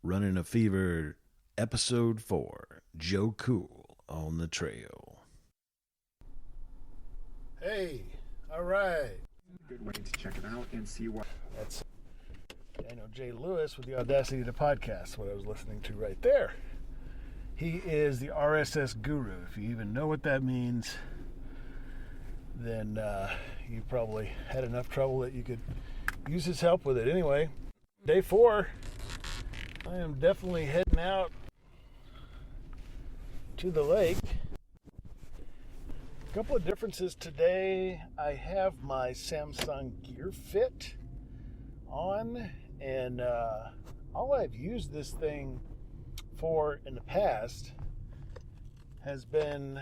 Running a Fever, Episode 4, Joe Cool on the trail. Hey, all right. Good way to check it out and see what. That's Daniel J. Lewis with the Audacity to Podcast, what I was listening to right there. He is the RSS guru. If you even know what that means, then you probably had enough trouble that you could use his help with it. Anyway, day 4, I am definitely heading out to the lake. A couple of differences today. I have my Samsung Gear Fit on, and all I've used this thing for in the past has been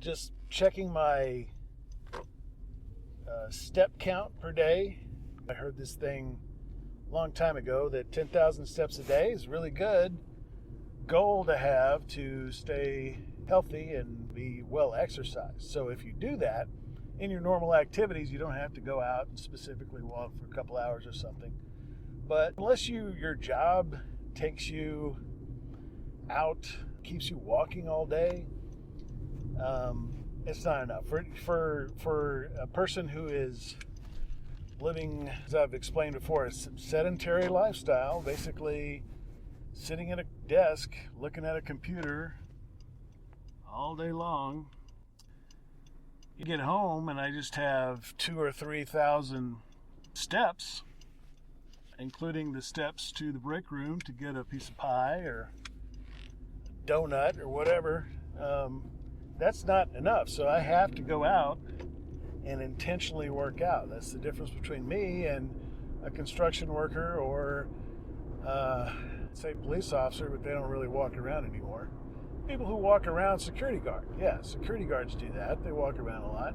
just checking my step count per day. I heard this thing a long time ago that 10,000 steps a day is really good goal to have to stay healthy and be well exercised. So if you do that in your normal activities, you don't have to go out and specifically walk for a couple hours or something. But unless your job takes you out, keeps you walking all day, it's not enough. For a person who is living, as I've explained before, a sedentary lifestyle, basically sitting at a desk, looking at a computer all day long. You get home and I just have 2,000 or 3,000 steps, including the steps to the break room to get a piece of pie or a donut or whatever. That's not enough. So I have to go out and intentionally work out. That's the difference between me and a construction worker or say police officer, but they don't really walk around anymore. People who walk around, security guard. Yeah, security guards do that. They walk around a lot.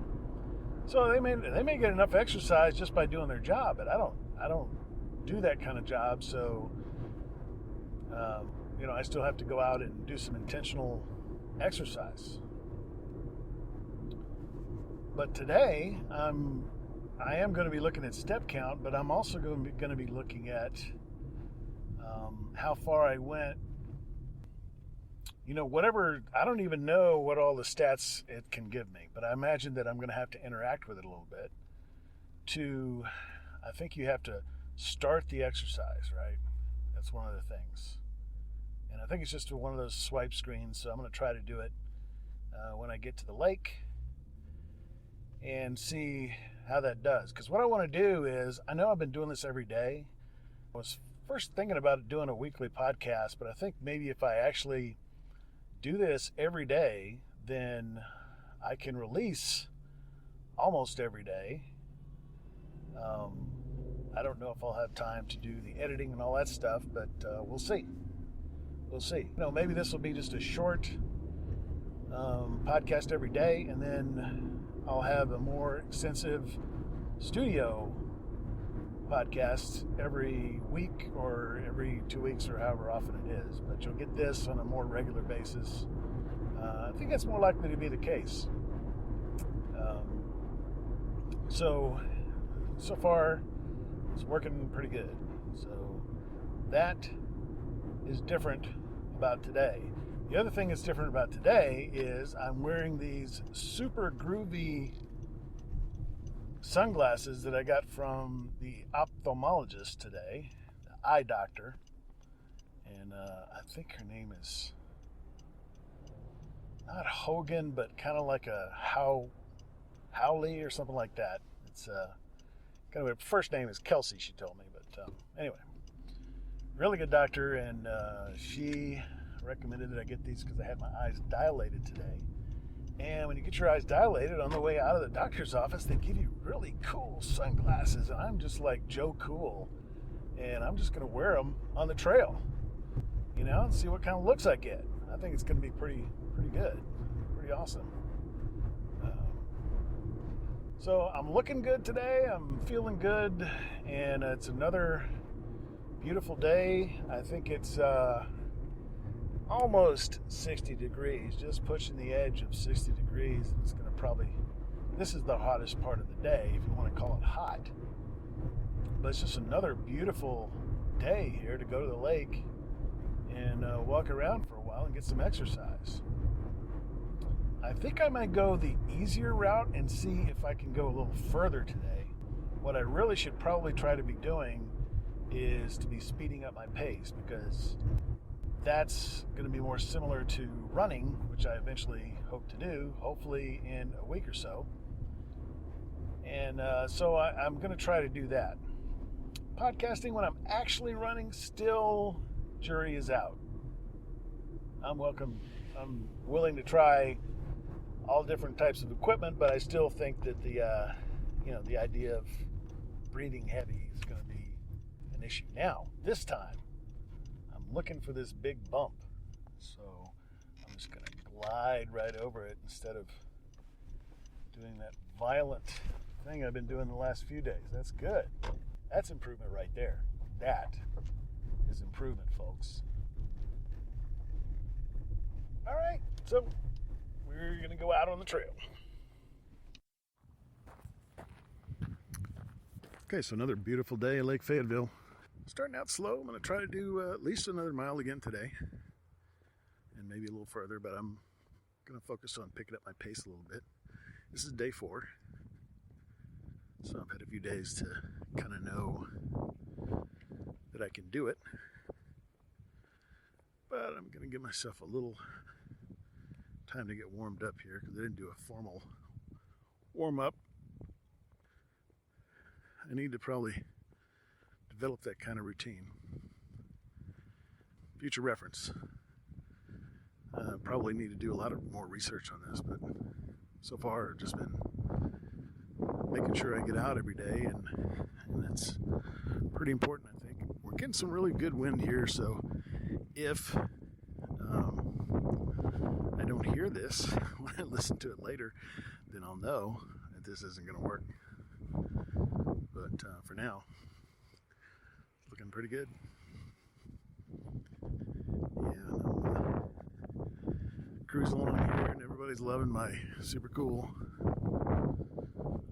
So they may get enough exercise just by doing their job, but I don't do that kind of job. So I still have to go out and do some intentional exercise. But today I am going to be looking at step count, but I'm also going to be looking at how far I went. Whatever, I don't even know what all the stats it can give me, but I imagine that I'm going to have to interact with it a little bit I think you have to start the exercise, right? That's one of the things. And I think it's just one of those swipe screens, so I'm going to try to do it when I get to the lake and see how that does. Because what I want to do is, I know I've been doing this every day. I was first thinking about doing a weekly podcast, but I think maybe if I actually do this every day, then I can release almost every day. I don't know if I'll have time to do the editing and all that stuff, but we'll see. We'll see. Maybe this will be just a short podcast every day, and then I'll have a more extensive studio podcast every week or every 2 weeks or however often it is. But you'll get this on a more regular basis. I think that's more likely to be the case. So far, it's working pretty good. So that is different about today. The other thing that's different about today is I'm wearing these super groovy sunglasses that I got from the ophthalmologist today, the eye doctor, and I think her name is not Hogan, but kind of like a Howley or something like that. It's kind of her first name is Kelsey, she told me, but anyway, really good doctor, and she recommended that I get these because I had my eyes dilated today. And when you get your eyes dilated on the way out of the doctor's office, they give you really cool sunglasses. And I'm just like Joe Cool. And I'm just going to wear them on the trail, and see what kind of looks I get. I think it's going to be pretty good, pretty awesome. So I'm looking good today. I'm feeling good. And it's another beautiful day. I think it's almost 60 degrees, just pushing the edge of 60 degrees. It's going to this is the hottest part of the day, if you want to call it hot. But it's just another beautiful day here to go to the lake and walk around for a while and get some exercise. I think I might go the easier route and see if I can go a little further today. What I really should probably try to be doing is to be speeding up my pace, because that's going to be more similar to running, which I eventually hope to do, hopefully in a week or so. And so I'm going to try to do that. Podcasting when I'm actually running, still jury is out. I'm willing to try all different types of equipment, but I still think that the idea of breathing heavy is going to be an issue. Now, this time, I'm looking for this big bump, so I'm just going to glide right over it instead of doing that violent thing I've been doing the last few days. That's good. That's improvement right there. That is improvement, folks. All right, so we're going to go out on the trail. Okay, so another beautiful day in Lake Fayetteville. Starting out slow. I'm going to try to do at least another mile again today, and maybe a little further, but I'm going to focus on picking up my pace a little bit. This is day 4, so I've had a few days to kind of know that I can do it, but I'm going to give myself a little time to get warmed up here, because I didn't do a formal warm-up. I need to probably develop that kind of routine. Future reference. Probably need to do a lot of more research on this, but so far I've just been making sure I get out every day, and that's pretty important, I think. We're getting some really good wind here, so if I don't hear this when I listen to it later, then I'll know that this isn't going to work. But for now, it's looking pretty good. Yeah, I'm cruising along here, and everybody's loving my super cool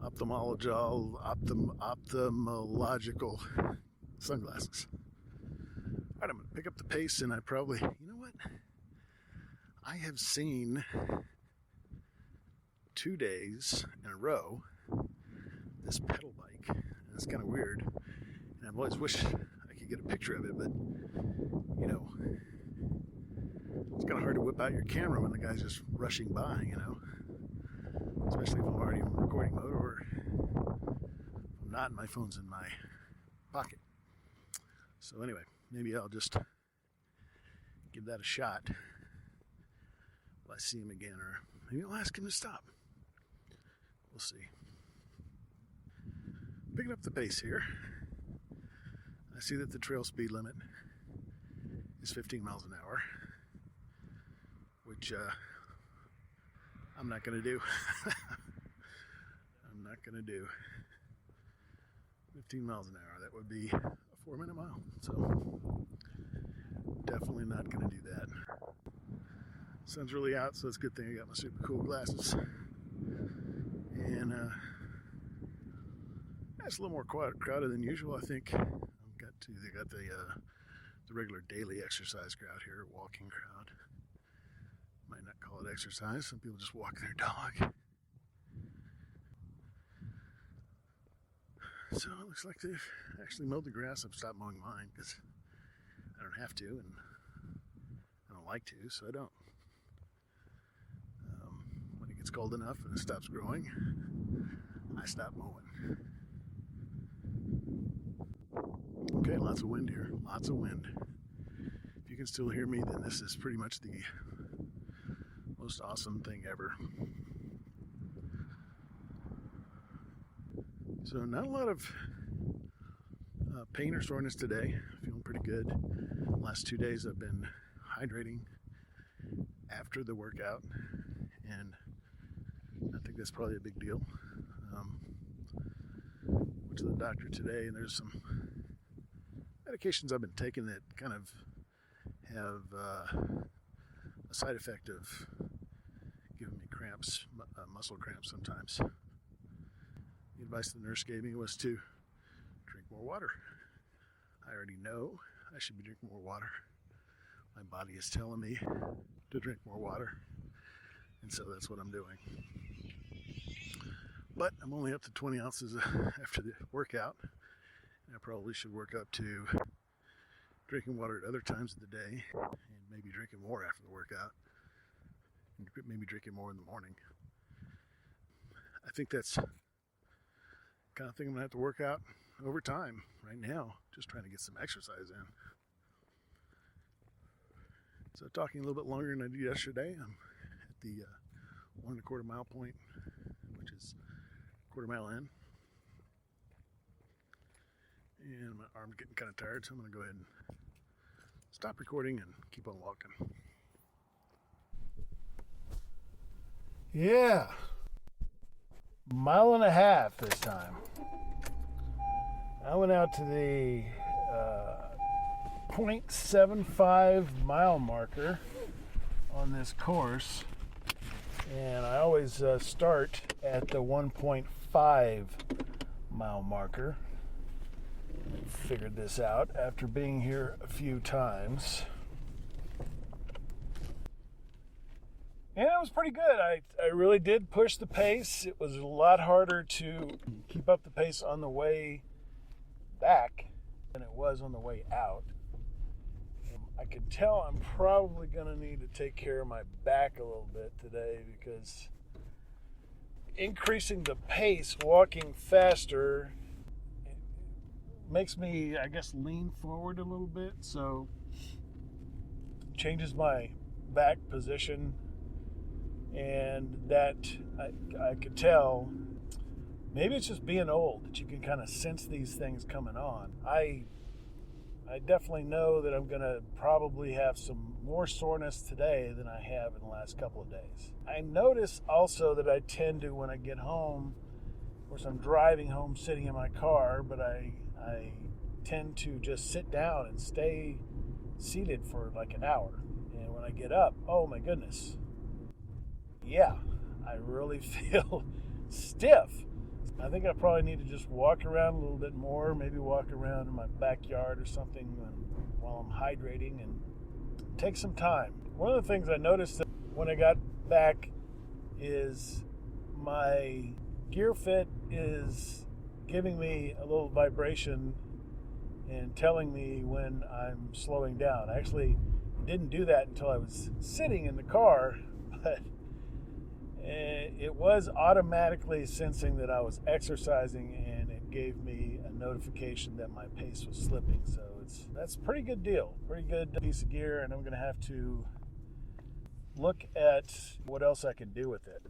ophthalmological sunglasses. All right, I'm going to pick up the pace, and you know what? I have seen 2 days in a row this pedal bike, and it's kind of weird, and I've always wished I could get a picture of it, but you know, it's kind of hard to whip out your camera when the guy's just rushing by, you know, especially if I'm already in recording mode, or if I'm not and my phone's in my pocket. So anyway, maybe I'll just give that a shot if I see him again, or maybe I'll ask him to stop. We'll see. Picking up the pace here. I see that the trail speed limit is 15 miles an hour, which I'm not going to do. I'm not going to do 15 miles an hour. That would be a 4-minute mile. So definitely not going to do that. Sun's really out, so it's a good thing I got my super cool glasses. And it's a little more crowded than usual, I think. They got the regular daily exercise crowd here, walking crowd. Might not call it exercise. Some people just walk their dog. So it looks like they've actually mowed the grass. I've stopped mowing mine because I don't have to, and I don't like to, so I don't. When it gets cold enough and it stops growing, I stop mowing. Okay, lots of wind here. Lots of wind. If you can still hear me, then this is pretty much the most awesome thing ever. So not a lot of pain or soreness today. Feeling pretty good. Last 2 days I've been hydrating after the workout, and I think that's probably a big deal. Went to the doctor today, and there's some medications I've been taking that kind of have a side effect of giving me cramps, muscle cramps sometimes. The advice the nurse gave me was to drink more water. I already know I should be drinking more water. My body is telling me to drink more water, and so that's what I'm doing. But I'm only up to 20 ounces after the workout. I probably should work up to drinking water at other times of the day, and maybe drinking more after the workout, and maybe drinking more in the morning. I think that's the kind of thing I'm going to have to work out over time. Right now, just trying to get some exercise in. So talking a little bit longer than I did yesterday, I'm at the 1 1/4 mile point, which is a quarter mile in. And my arm's getting kind of tired, so I'm going to go ahead and stop recording and keep on walking. Yeah. 1.5 miles this time. I went out to the 0.75 mile marker on this course, and I always start at the 1.5 mile marker. Figured this out after being here a few times. And it was pretty good. I really did push the pace. It was a lot harder to keep up the pace on the way back than it was on the way out. I can tell I'm probably going to need to take care of my back a little bit today, because increasing the pace, walking faster, makes me, I guess, lean forward a little bit, so changes my back position, and that I could tell, maybe it's just being old, that you can kind of sense these things coming on. I definitely know that I'm going to probably have some more soreness today than I have in the last couple of days. I notice also that I tend to, when I get home, of course I'm driving home sitting in my car, but I tend to just sit down and stay seated for like an hour. And when I get up, oh my goodness, yeah, I really feel stiff. I think I probably need to just walk around a little bit more, maybe walk around in my backyard or something while I'm hydrating, and take some time. One of the things I noticed that when I got back is my gear fit is giving me a little vibration and telling me when I'm slowing down. I actually didn't do that until I was sitting in the car, but it was automatically sensing that I was exercising, and it gave me a notification that my pace was slipping. So that's a pretty good deal, pretty good piece of gear, and I'm going to have to look at what else I can do with it.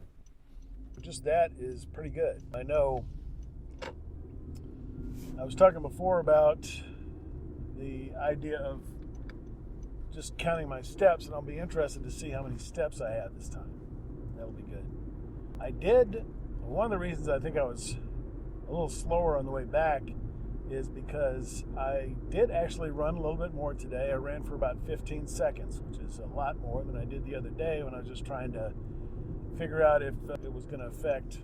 Just that is pretty good. I know I was talking before about the idea of just counting my steps, and I'll be interested to see how many steps I had this time. That'll be good. One of the reasons I think I was a little slower on the way back is because I did actually run a little bit more today. I ran for about 15 seconds, which is a lot more than I did the other day when I was just trying to figure out if it was going to affect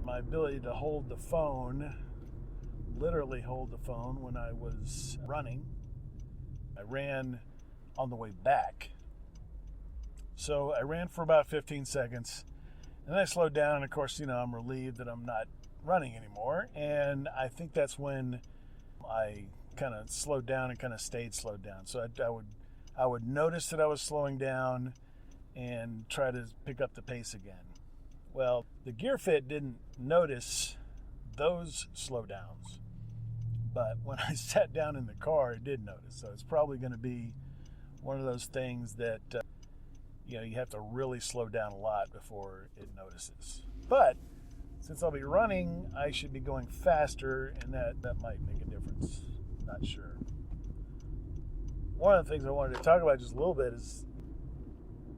my ability to hold the phone, literally hold the phone when I was running. I ran on the way back. So I ran for about 15 seconds, and then I slowed down, and of course, I'm relieved that I'm not running anymore, and I think that's when I kind of slowed down and kind of stayed slowed down. So I would notice that I was slowing down and try to pick up the pace again. Well, the gear fit didn't notice those slowdowns, but when I sat down in the car, it did notice. So it's probably going to be one of those things that you have to really slow down a lot before it notices. But since I'll be running, I should be going faster, and that might make a difference. Not sure. One of the things I wanted to talk about just a little bit is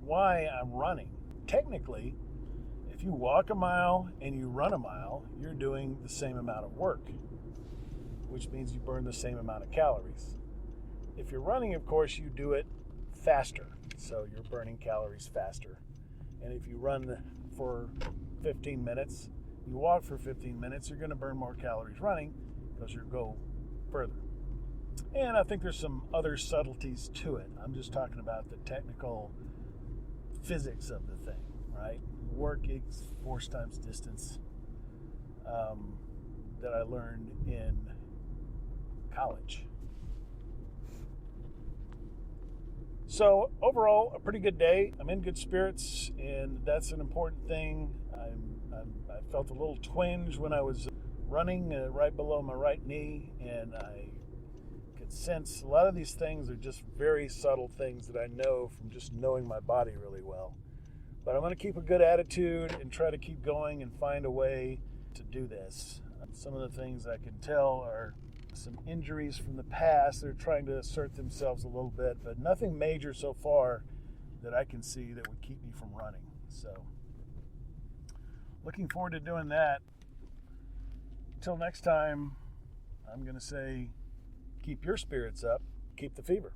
why I'm running. Technically, if you walk a mile and you run a mile, you're doing the same amount of work, which means you burn the same amount of calories. If you're running, of course, you do it faster, so you're burning calories faster. And if you run for 15 minutes, you walk for 15 minutes, you're going to burn more calories running because you'll go further. And I think there's some other subtleties to it. I'm just talking about the technical physics of the thing, right? Work equals force times distance, that I learned in college. So overall, a pretty good day. I'm in good spirits, and that's an important thing. I felt a little twinge when I was running right below my right knee, and I could sense a lot of these things are just very subtle things that I know from just knowing my body really well. But I'm going to keep a good attitude and try to keep going and find a way to do this. Some of the things I can tell are some injuries from the past. They're trying to assert themselves a little bit, but nothing major so far that I can see that would keep me from running. So, looking forward to doing that. Until next time, I'm going to say, keep your spirits up, keep the fever.